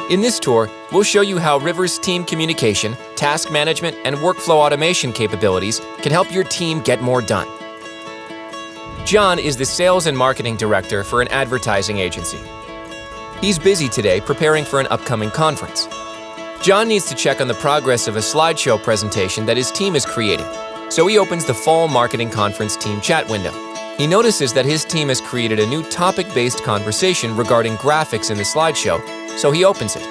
In this tour, we'll show you how Ryver's team communication, task management, and workflow automation capabilities can help your team get more done. John is the Sales and Marketing Director for an advertising agency. He's busy today preparing for an upcoming conference. John needs to check on the progress of a slideshow presentation that his team is creating, so he opens the Fall Marketing Conference team chat window. He notices that his team has created a new topic-based conversation regarding graphics in the slideshow, so he opens it.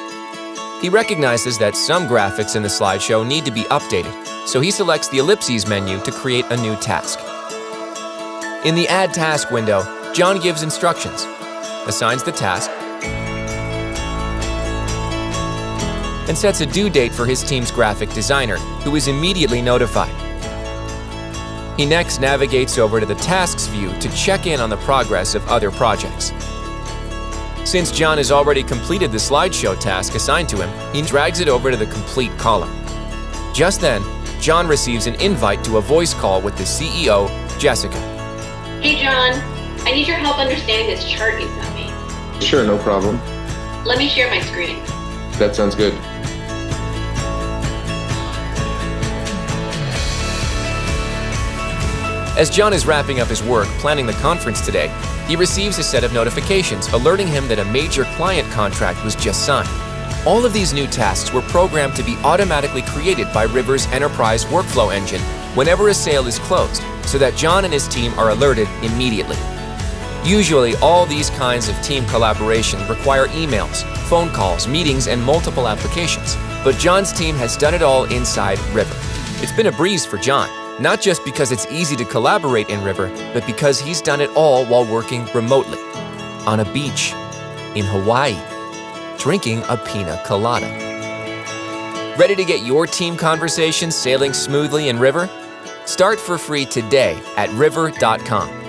He recognizes that some graphics in the slideshow need to be updated, so he selects the ellipses menu to create a new task. In the Add Task window, John gives instructions, assigns the task, and sets a due date for his team's graphic designer, who is immediately notified. He next navigates over to the Tasks view to check in on the progress of other projects. Since John has already completed the slideshow task assigned to him, he drags it over to the Complete column. Just then, John receives an invite to a voice call with the CEO, Jessica. Hey John, I need your help understanding this chart you sent me. Sure, no problem. Let me share my screen. That sounds good. As John is wrapping up his work planning the conference today, he receives a set of notifications alerting him that a major client contract was just signed. All of these new tasks were programmed to be automatically created by Ryver's enterprise workflow engine whenever a sale is closed, so that John and his team are alerted immediately. Usually, all these kinds of team collaboration require emails, phone calls, meetings, and multiple applications. But John's team has done it all inside Ryver. It's been a breeze for John. Not just because it's easy to collaborate in Ryver, but because he's done it all while working remotely, on a beach, in Hawaii, drinking a pina colada. Ready to get your team conversations sailing smoothly in Ryver? Start for free today at ryver.com.